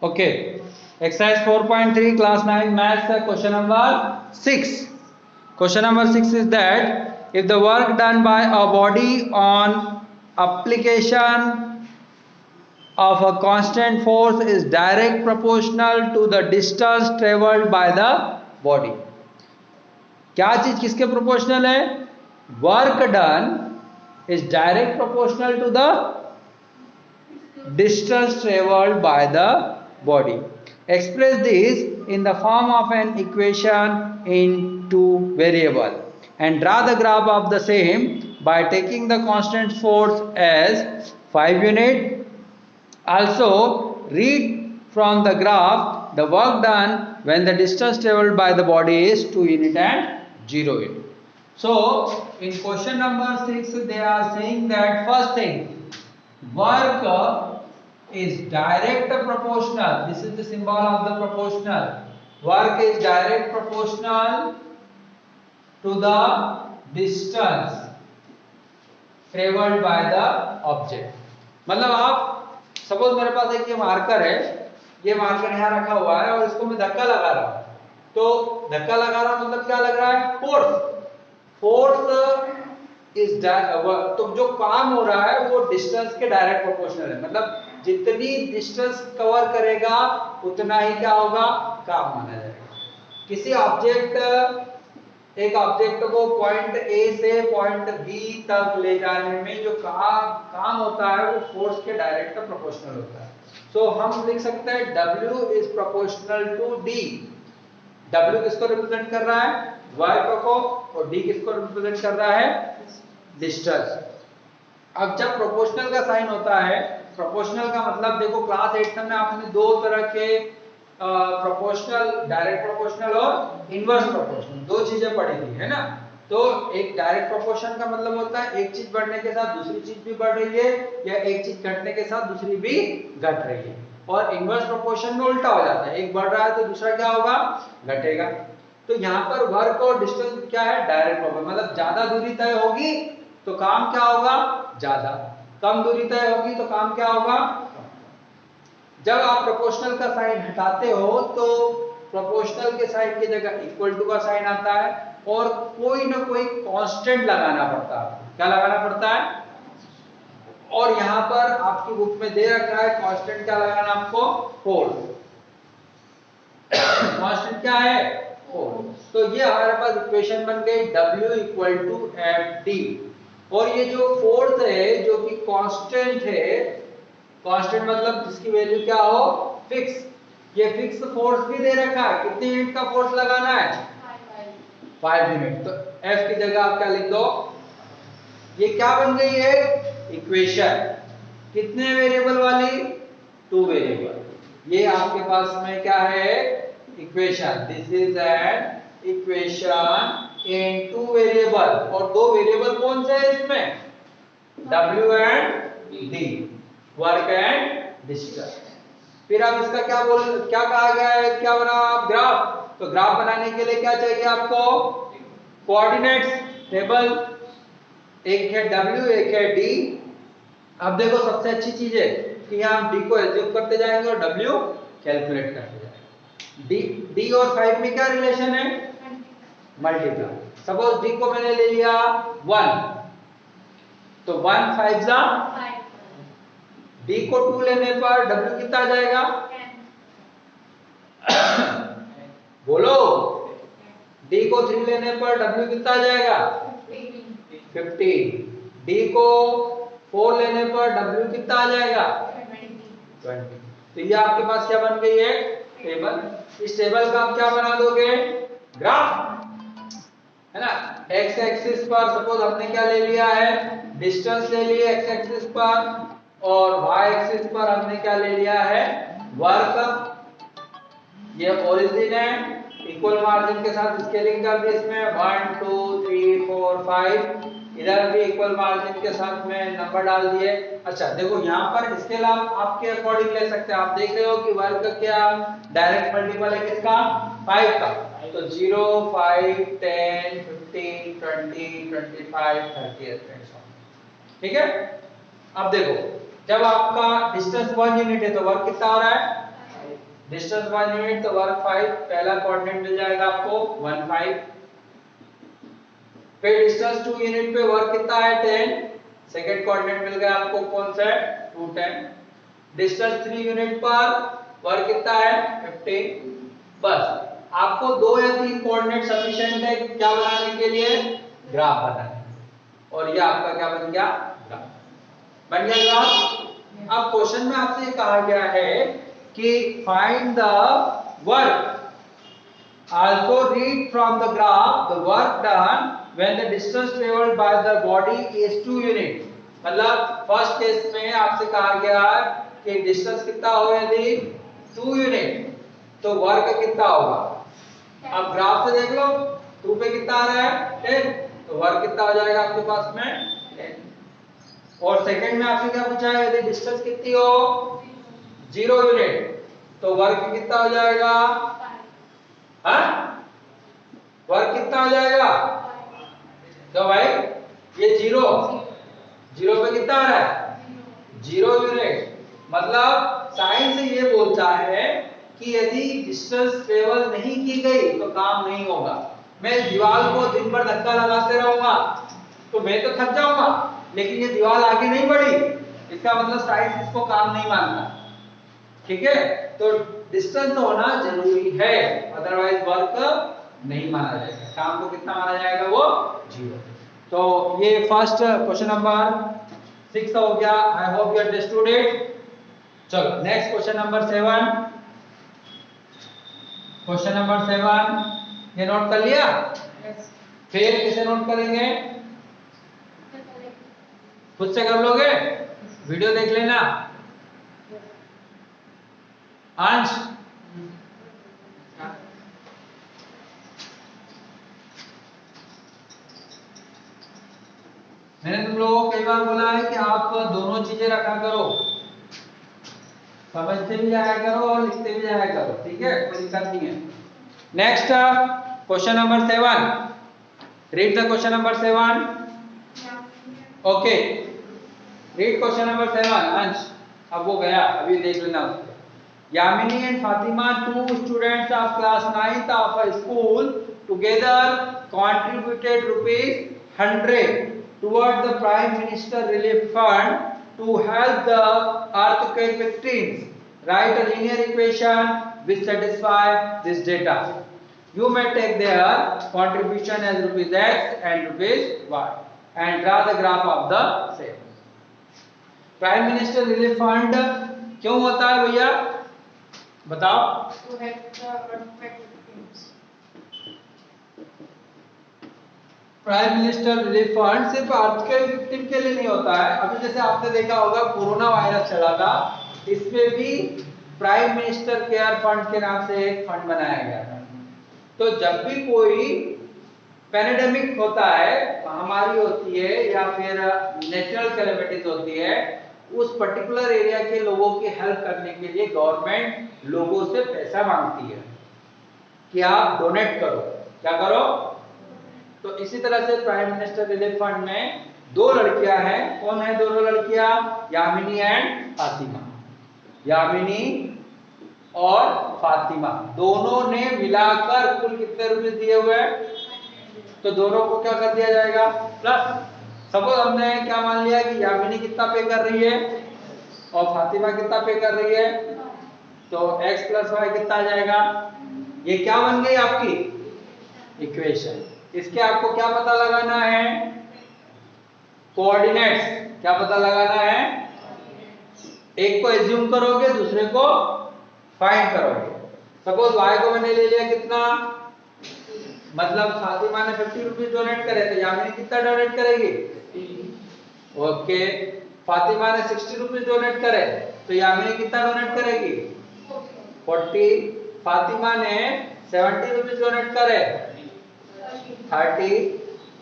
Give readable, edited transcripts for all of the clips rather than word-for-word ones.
Okay. Exercise 4.3 class 9 maths question number 6. Question number 6 is that if the work done by a body on application of a constant force is direct proportional to the distance traveled by the body. क्या चीज किसके proportional है? Work done is direct proportional to the distance traveled by the body. Express this in the form of an equation in two variable and draw the graph of the same by taking the constant force as 5 unit. Also read from the graph the work done when the distance traveled by the body is 2 unit and 0 unit. So in question number 6 they are saying that first thing, work is direct proportional. This is the symbol of the proportional. Work is direct proportional to the distance traveled by the object. मतलब आप suppose मेरे पास एक ये marker है, ये marker यहाँ रखा हुआ है और इसको मैं धक्का लगा रहा हूँ, तो धक्का लगा रहा मतलब क्या लग रहा है? फोर्स इज तो जो काम हो रहा है वो डिस्टेंस के डायरेक्ट प्रोपोर्शनल है, मतलब जितनी डिस्टेंस कवर करेगा उतना ही क्या होगा? काम माना जाएगा. किसी एक ऑब्जेक्ट को पॉइंट ए से पॉइंट बी तक ले जाने में जो काम होता है वो फोर्स के डायरेक्ट प्रोपोर्शनल होता है. सो हम लिख सकते हैं W is proportional to D. W किसको रिप्रेजेंट कर रहा है? वर्क को, और D किसको रिप्रेजेंट कर रहा है? डिस्टेंस. अब जब प्रोपोर्शनल का साइन होता है, प्रोपोर्शनल का मतलब देखो क्लास 8 में आपने दो तरह के प्रोपोर्शनल, डायरेक्ट प्रोपोर्शनल और इनवर्स प्रोपोर्शनल, दो चीजें पढ़ी थी, है ना? तो एक डायरेक्ट प्रोपोर्शन का मतलब होता है एक चीज बढ़ने के साथ दूसरी चीज भी बढ़ रही है, या एक चीज घटने के साथ दूसरी भी घट रही है. और इनवर्स प्रोपोर्शन में उल्टा हो जाता है, एक बढ़ रहा है तो दूसरा क्या होगा? घटेगा. तो यहाँ पर वर्क और डिस्टेंस क्या है? Direct proportion. मतलब ज्यादा दूरी तय होगी तो काम क्या होगा? ज्यादा. कम दूरी तय होगी तो काम क्या होगा? जब आप प्रोपोर्शनल का साइन हटाते हो तो प्रोपोर्शनल के साइन की जगह इक्वल टू का साइन आता है और कोई ना कोई कांस्टेंट लगाना पड़ता है. क्या लगाना पड़ता है? और यहाँ पर आपकी बुक में दे रखा है कांस्टेंट. क्या लगाना आपको? फोर्स. कांस्टेंट क्या है? फोर्स. तो ये हमारे पास इक्वेशन बन गई W इक्वल टू FD. और ये जो फोर्स है जो कि कांस्टेंट है, कांस्टेंट मतलब जिसकी वैल्यू क्या हो? फिक्स. ये फिक्स फोर्स भी दे रखा है. कितने यूनिट का फोर्स लगाना है? 5 यूनिट. तो F की जगह आप क्या लिख दो? ये क्या बन गई है? इक्वेशन. कितने वेरिएबल वाली? 2 वेरिएबल. ये आपके पास में क्या है? Equation. This is an equation in 2 variable. और 2 वेरिएबल कौन से है इसमें? W and D, work and distance. फिर अब इसका क्या कहा गया है? क्या बना? ग्राफ. तो ग्राफ बनाने के लिए क्या चाहिए आपको? Coordinates table. एक है W, एक है D. अब देखो सबसे अच्छी चीज है कि यहाँ हम D को एज्यूम करते जाएंगे और W कैलकुलेट करते जाएंगे. D और 5 में क्या रिलेशन है? मल्टीप्लाई. सपोज D को मैंने ले लिया 1, तो 1 5 जा. D को 2 लेने पर W कितना आ जाएगा? बोलो. D को 3 लेने पर W कितना आ जाएगा? 15. D को 4 लेने पर W कितना आ जाएगा? 20. तो ये आपके पास क्या बन गई है? टेबल. इस टेबल का आप क्या बना दोगे? ग्राफ, है ना? एक्स एक्सिस पर सपोज हमने क्या ले लिया है? डिस्टेंस ले लिए एक्स एक्सिस पर, और वाई एक्सिस पर हमने क्या ले लिया है? वर्क. ये ओरिजिन है, इक्वल मार्जिन के साथ स्केलिंग कर दी इसमें 1 2 3 4 5. इधर भी इक्वल मार्जिन के साथ में नंबर डाल दिए. अच्छा देखो यहाँ पर स्केल आप आपके अकॉर्डिंग ले सकते हैं. आप देख रहे हो कि वर्क क्या डायरेक्ट मल्टीपल है किसका? 5 का. तो 0 5 10 15 20 25 30. ठीक है. अब देखो जब आपका डिस्टेंस 1 यूनिट है तो वर्क कितना हो रहा है? डिस्टेंस 1 यूनिट तो वर्क 5, पहला कोऑर्डिनेट मिल जाएगा आपको 1 5। फिर डिस्टेंस 2 यूनिट पे वर्क कितना है 10, सेकंड कोऑर्डिनेट मिल गया आपको कौन सा है 2 10। डिस्टेंस 3 यूनिट पर वर्क कितना है 15। बस आपको 2 या 3 कोऑर्डिनेट सफिशिएंट है क्या बनाने के लिए, ग्राफ बनाने। और ये आपका क्या बन गया, ग्राफ बन गया ग्राफ। अब क्वेश्चन में आपसे कहा गया है कि find the work, also read from the graph the work done when the distance traveled by the body is 2 unit। मतलब फर्स्ट केस में आपसे कहा गया कि डिस्टेंस कितना हो यदि 2 यूनिट तो वर्क कितना होगा। अब ग्राफ से देख लो 2 पे कितना आ रहा है 10, तो वर्क कितना हो जाएगा आपके पास में 10। और सेकंड में आपसे क्या पूछा है, यदि डिस्टेंस कितनी हो 0 यूनिट तो वर्क कितना हो जाएगा, हाँ वर्क कितना हो जाएगा। तो भाई ये 0 पे कितना आ रहा है 0 यूनिट। मतलब साइंस ये बोलता है कि यदि डिस्टेंस ट्रेवल नहीं की गई तो काम नहीं होगा। मैं दीवार को दिन भर धक्का लगाते रहूंगा तो मैं तो थक जाऊंगा, लेकिन ये दीवार आगे नहीं बढ़ी, इसका मतलब साइंस इसको काम नहीं मानता। ठीक है, तो डिस्टेंस होना जरूरी है, अदरवाइज वर्क नहीं माना जाएगा। काम को कितना माना जाएगा, वो 0। तो ये फर्स्ट क्वेश्चन नंबर 6 हो गया। I hope you understood it. चलो next question number 7। Question number 7 ये नोट कर लिया? यस। फिर किसे नोट करेंगे, खुद से कर लोगे, वीडियो देख लेना। अंश मैंने तुम लोगों को कई बार बोला है कि आप दोनों चीजें रखा करो, समझते भी जाया करो और लिखते भी जाया करो, ठीक है, कोई दिक्कत नहीं है। Next question number 7, read the question number 7। Okay, read question number 7। अंश अब वो गया, अभी देख लेना उसको। Yamini and Fatima, 2 students of class 9th of a school, together contributed ₹100 toward the Prime Minister Relief Fund to help the earthquake victims. Write a linear equation which satisfy this data. You may take their contribution as ₹X and ₹Y and draw the graph of the same. Prime minister relief fund क्यों होता है भैया, बताओ। To help the earthquake victims. Prime minister relief fund सिर्फ earthquake victim के लिए नहीं होता है। अभी जैसे आपने देखा होगा कोरोना वायरस चला था, इसमें भी प्राइम मिनिस्टर केयर फंड के नाम से एक फंड बनाया गया था। तो जब भी कोई पैंडेमिक होता है, महामारी होती है या फिर नेचुरल कैलेमिटीज होती है, उस पर्टिकुलर एरिया के लोगों की हेल्प करने के लिए गवर्नमेंट लोगों से पैसा मांगती है कि आप डोनेट करो। क्या करो? तो इसी तरह से प्राइम मिनिस्टर रिलीफ फंड में 2 लड़कियां हैं। कौन है दोनों लड़कियां? यामिनी एंड फातिमा। यामिनी और फातिमा दोनों ने मिलाकर कुल कितने रुपए दिए हुए हैं? तो दोनों को क्या कर दिया जाएगा, प्लस। सपोज हमने क्या मान लिया कि यामिनी कितना पे कर रही है और फातिमा कितना पे कर रही है, तो x + y कितना आ जाएगा। ये क्या बन गई आपकी इक्वेशन। इसके आपको क्या पता लगाना है, कोऑर्डिनेट्स। क्या पता लगाना है, एक को एज्यूम करोगे, दूसरे को फाइंड करोगे। सपोज y को मैंने ले लिया कितना, मतलब फातिमा ने 50 रुपीज डोनेट करे तो यामिनी कितना डोनेट करेगी, ओके। फातिमा ने 60 रुपीज डोनेट करे तो यामिनी कितना डोनेट करेगी, 40। फातिमा ने 70 रुपीज डोनेट करे 30।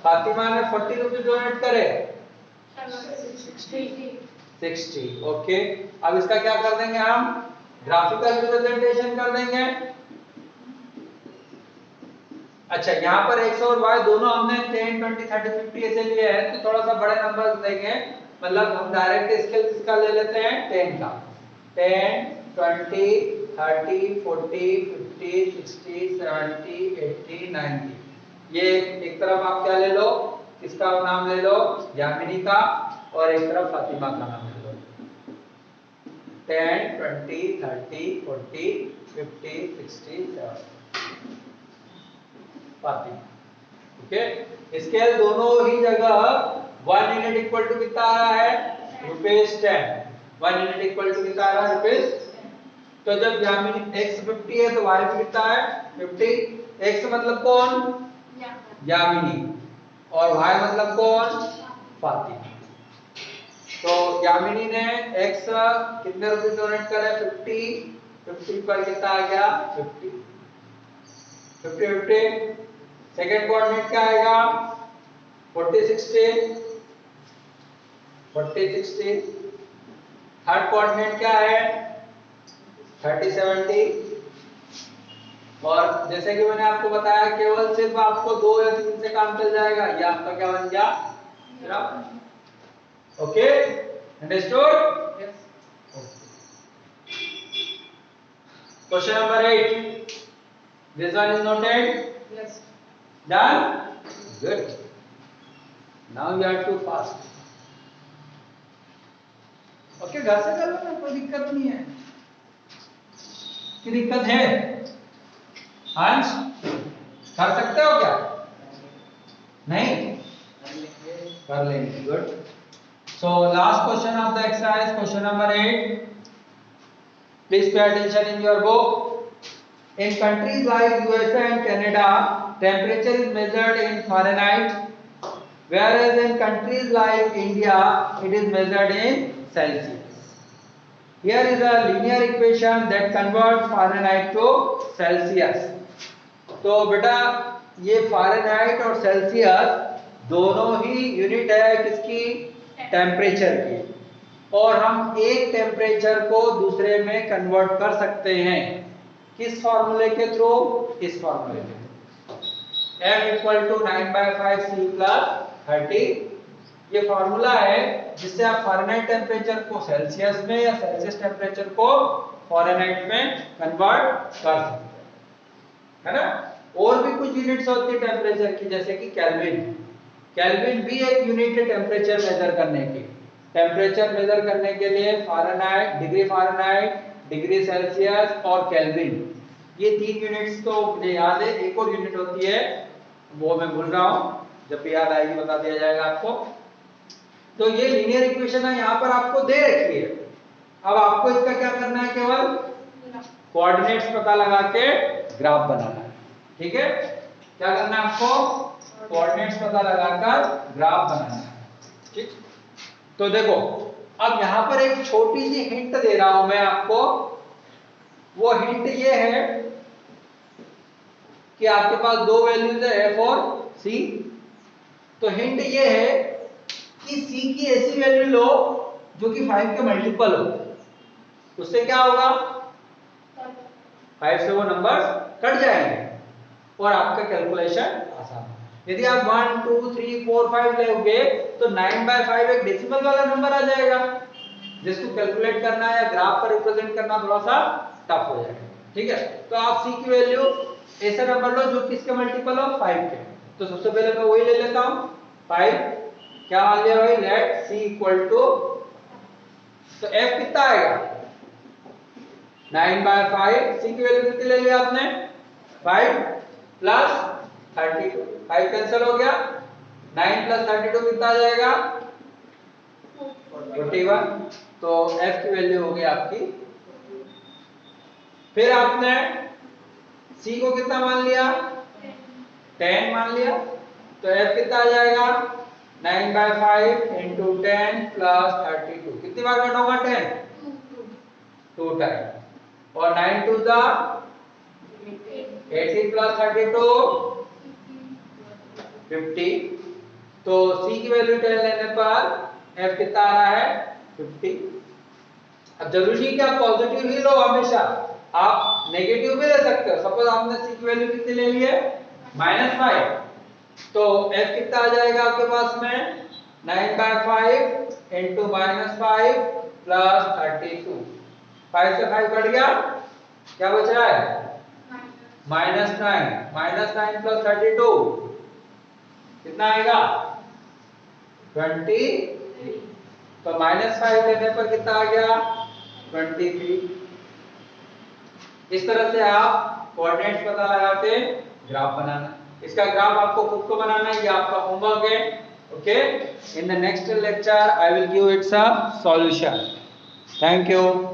फातिमा ने 40 रुपीज डोनेट करे 60, ओके। अब इसका क्या कर देंगे हम, ग्राफिकल रिप्रेजेंटेशन कर देंगे। अच्छा, यहाँ पर x और y दोनों हमने 10, 20, 30, 50 ऐसे लिए हैं, तो थोड़ा सा बड़े नंबर देंगे। मतलब हम डायरेक्ट स्केल इसका ले लेते हैं 10 का, 10, 20, 30, 40, 50, 60, 70, 80, 90। ये एक तरफ आप क्या ले लो, किसका नाम ले लो, यामिनी का, और एक तरफ फातिमा का नाम ले लो। 10, 20, 30, 40, 50, 60, 70 फातिमा। ओके, स्केल दोनों ही जगह 1 यूनिट इक्वल टू कितना आ रहा है, ₹10। 1 यूनिट इक्वल टू कितना आ रहा है, ₹10। तो जब यामिनी x 50 है तो y भी कितना है, 50। x मतलब कौन, यामिनी, और y मतलब कौन, फातिमा। तो यामिनी ने x कितने रुपए डोनेट करे, 50 पर कितना आ गया, 50। सेकंड कोऑर्डिनेट क्या आएगा, 40 60। थर्ड कोऑर्डिनेट क्या है, 30 70। और जैसे कि मैंने आपको बताया केवल सिर्फ आपको 2 या 3 से काम चल जाएगा, ये आपका क्या बन गया, okay, understood. Question number 8, this one is noted, Yes. done, good, now you are too fast, okay, घर से कर लो ना, कोई दिक्कत नहीं है, की दिक्कत है, अंश कर सकते हो क्या, नहीं कर लेंगे, good. So last question of the exercise, question number 8, please pay attention in your book. In countries like USA and Canada, temperature is measured in Fahrenheit, whereas in countries like India, it is measured in Celsius. Here is a linear equation that converts Fahrenheit to Celsius. तो बेटा ये Fahrenheit और Celsius दोनों ही unit है किसकी, temperature की, और हम एक टेम्परेचर को दूसरे में कन्वर्ट कर सकते हैं, किस फॉर्मूले के थ्रू, इस फॉर्मूले के through, F equal to 9/5 C plus 30। ये फॉर्मूला है जिससे आप फ़ारेनहाइट टेम्परेचर को सेल्सियस में या सेल्सियस टेम्परेचर को फ़ारेनहाइट में कन्वर्ट कर सकते हैं, है ना। और भी कुछ यूनिट्स होती है टेम्परेचर की, जैसे कि केल्विन। केल्विन भी एक यूनिट है टेम्परेचर मेजर करने की। टेम्परेचर मेजर करने के लिए Fahrenheit, degree Fahrenheit, degree Celsius और केल्विन, ये 3 यूनिट्स तो मुझे याद है। एक और यूनिट होती है वो मैं भूल रहा हूं, जब भी याद आएगी बता दिया जाएगा आपको। तो ये लीनियर इक्वेशन है, यहाँ पर आपको दे रखी है। अब आपको इसका क्या करना है, केवल कोऑर्डिनेट्स पता लगा के ग्राफ बनाना है, ठीक है। क्या करना है आपको, कोऑर्डिनेट्स पता लगाकर ग्राफ बनाना है, ठीक। तो देखो अब यहाँ पर एक छोटी सी हिंट दे रहा हूं मैं आपको। वो हिंट ये है कि आपके पास 2 वैल्यूज है F और C। तो हिंट ये है कि C की ऐसी वैल्यू लो जो कि 5 के मल्टीपल हो, उससे क्या होगा, 5 से वो नंबर्स कट जाएंगे और आपका कैलकुलेशन आसान होगा। यदि आप 1 2 3 4 5 लोगे तो 9/5 एक डेसिमल वाला नंबर आ जाएगा, जिसको कैलकुलेट करना है या ग्राफ पर रिप्रेजेंट करना थोड़ा सा टफ हो जाएगा, ठीक है। तो आप C की वैल्यू ऐसा नंबर लो जो किसके मल्टीपल हो, 5 के। तो सबसे पहले मैं वही ले लेता हूं, 5। क्या मान लिया भाई, लेट C इक्वल टू, तो F कितना आएगा, 9/5। C की वैल्यू कितनी ले लिया आपने, 5 प्लस 32, 5 कैंसिल हो गया, 9 प्लस 32 कितना आ जाएगा, 41। तो F की वैल्यू हो गई आपकी। फिर आपने C को कितना मान लिया, 10 मान लिया, तो F कितना आ जाएगा, 9/5 इंटू 10 प्लस 32। कितनी बार कट होगा 10, 2 टाइम, और 9 टू द 18 प्लस 32 50। तो C की वैल्यू 10 लेने पर F कितना आ रहा है, 50। अब जरूरी नहीं कि आप पॉजिटिव ही लो हमेशा, आप नेगेटिव भी ले सकते हो। सपोज आपने C की वैल्यू कितनी ले ली है, -5, तो F कितना आ जाएगा आपके पास में, 9/5 इंटू -5 प्लस 32। 5 से 5 कट गया, क्या बच रहा है? -9 -9 प्लस 32 कितना आएगा? 20। तो -5 लेने पर कितना आ गया? 23। इस तरह से आप कोऑर्डिनेट्स पता लगा के ग्राफ बनाना। इसका ग्राफ आपको खुद को बनाना है, ये आपका होमवर्क है। Okay, in the next lecture I will give it some solution. Thank you.